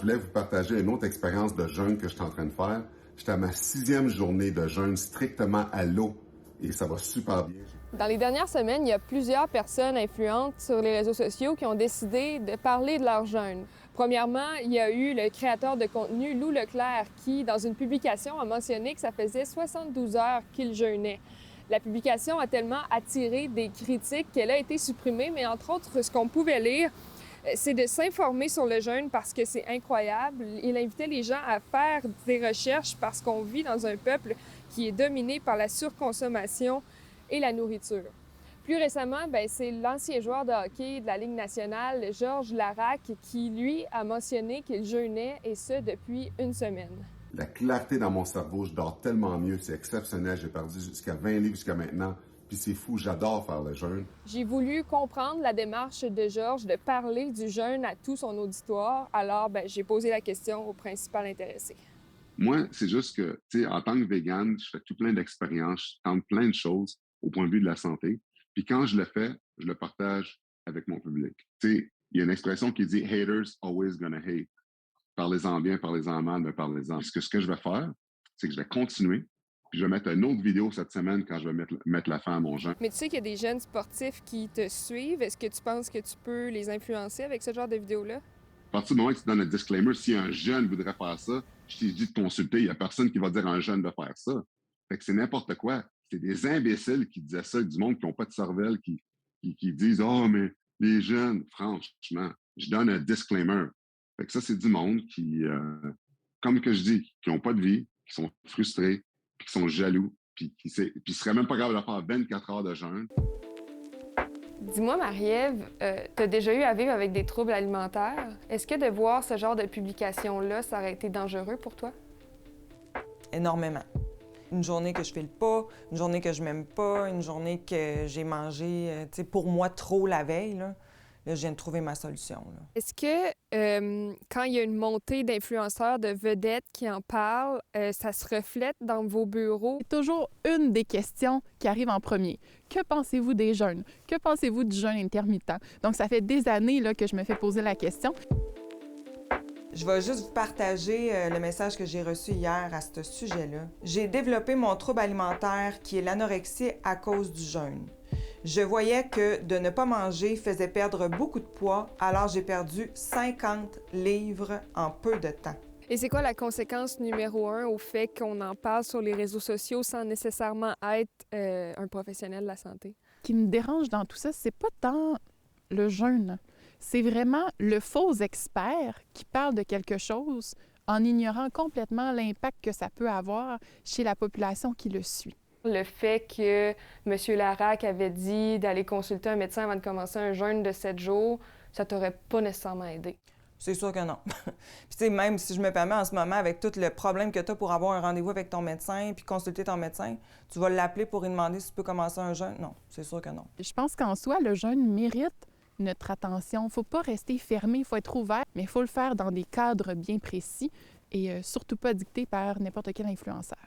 Je voulais vous partager une autre expérience de jeûne que je suis en train de faire. J'étais à ma 6e journée de jeûne strictement à l'eau et ça va super bien. Dans les dernières semaines, il y a plusieurs personnes influentes sur les réseaux sociaux qui ont décidé de parler de leur jeûne. Premièrement, il y a eu le créateur de contenu Lou Leclerc qui, dans une publication, a mentionné que ça faisait 72 heures qu'il jeûnait. La publication a tellement attiré des critiques qu'elle a été supprimée, mais entre autres, ce qu'on pouvait lire, c'est de s'informer sur le jeûne parce que c'est incroyable. Il invitait les gens à faire des recherches parce qu'on vit dans un peuple qui est dominé par la surconsommation et la nourriture. Plus récemment, c'est l'ancien joueur de hockey de la Ligue nationale, Georges Laraque, qui, lui, a mentionné qu'il jeûnait, et ce, depuis une semaine. La clarté dans mon cerveau, je dors tellement mieux, c'est exceptionnel. J'ai perdu jusqu'à 20 livres jusqu'à maintenant. Puis c'est fou, j'adore faire le jeûne. J'ai voulu comprendre la démarche de Georges de parler du jeûne à tout son auditoire. Alors, j'ai posé la question au principal intéressé. Moi, c'est juste que, tu sais, en tant que végane, je fais tout plein d'expériences, je tente plein de choses au point de vue de la santé. Puis quand je le fais, je le partage avec mon public. Tu sais, il y a une expression qui dit « haters always gonna hate ». Parlez-en bien, parlez-en mal, mais parlez-en. Parce que ce que je vais faire, c'est que je vais continuer. Puis je vais mettre une autre vidéo cette semaine quand je vais mettre la fin à mon jeûne. Mais tu sais qu'il y a des jeunes sportifs qui te suivent. Est-ce que tu penses que tu peux les influencer avec ce genre de vidéo-là? À partir du moment que tu donnes un disclaimer, si un jeune voudrait faire ça, je t'ai dit de consulter. Il n'y a personne qui va dire à un jeune de faire ça. Fait que c'est n'importe quoi. C'est des imbéciles qui disaient ça, du monde qui n'ont pas de cervelle, qui disent « Oh, mais les jeunes, franchement, je donne un disclaimer. » Fait que ça, c'est du monde qui, comme que je dis, qui n'ont pas de vie, qui sont frustrés, puis qui sont jaloux, puis qui ne seraient même pas capables de faire 24 heures de jeûne. Dis-moi, Marie-Ève, tu as déjà eu à vivre avec des troubles alimentaires. Est-ce que de voir ce genre de publication-là, ça aurait été dangereux pour toi? Énormément. Une journée que je file pas, une journée que je m'aime pas, une journée que j'ai mangé, pour moi, trop la veille, là, je viens de trouver ma solution. Là. Est-ce que quand il y a une montée d'influenceurs, de vedettes qui en parlent, ça se reflète dans vos bureaux? C'est toujours une des questions qui arrive en premier. Que pensez-vous des jeûnes? Que pensez-vous du jeûne intermittent? Donc, ça fait des années là, que je me fais poser la question. Je vais juste vous partager le message que j'ai reçu hier à ce sujet-là. J'ai développé mon trouble alimentaire qui est l'anorexie à cause du jeûne. Je voyais que de ne pas manger faisait perdre beaucoup de poids, alors j'ai perdu 50 livres en peu de temps. Et c'est quoi la conséquence numéro 1 au fait qu'on en parle sur les réseaux sociaux sans nécessairement être un professionnel de la santé? Ce qui me dérange dans tout ça, c'est pas tant le jeûne. C'est vraiment le faux expert qui parle de quelque chose en ignorant complètement l'impact que ça peut avoir chez la population qui le suit. Le fait que M. Laraque avait dit d'aller consulter un médecin avant de commencer un jeûne de 7 jours, ça t'aurait pas nécessairement aidé? C'est sûr que non. Puis tu sais, même si je me permets en ce moment, avec tout le problème que tu as pour avoir un rendez-vous avec ton médecin puis consulter ton médecin, tu vas l'appeler pour lui demander si tu peux commencer un jeûne? Non, c'est sûr que non. Je pense qu'en soi, le jeûne mérite notre attention. Il ne faut pas rester fermé, il faut être ouvert, mais il faut le faire dans des cadres bien précis et surtout pas dicté par n'importe quel influenceur.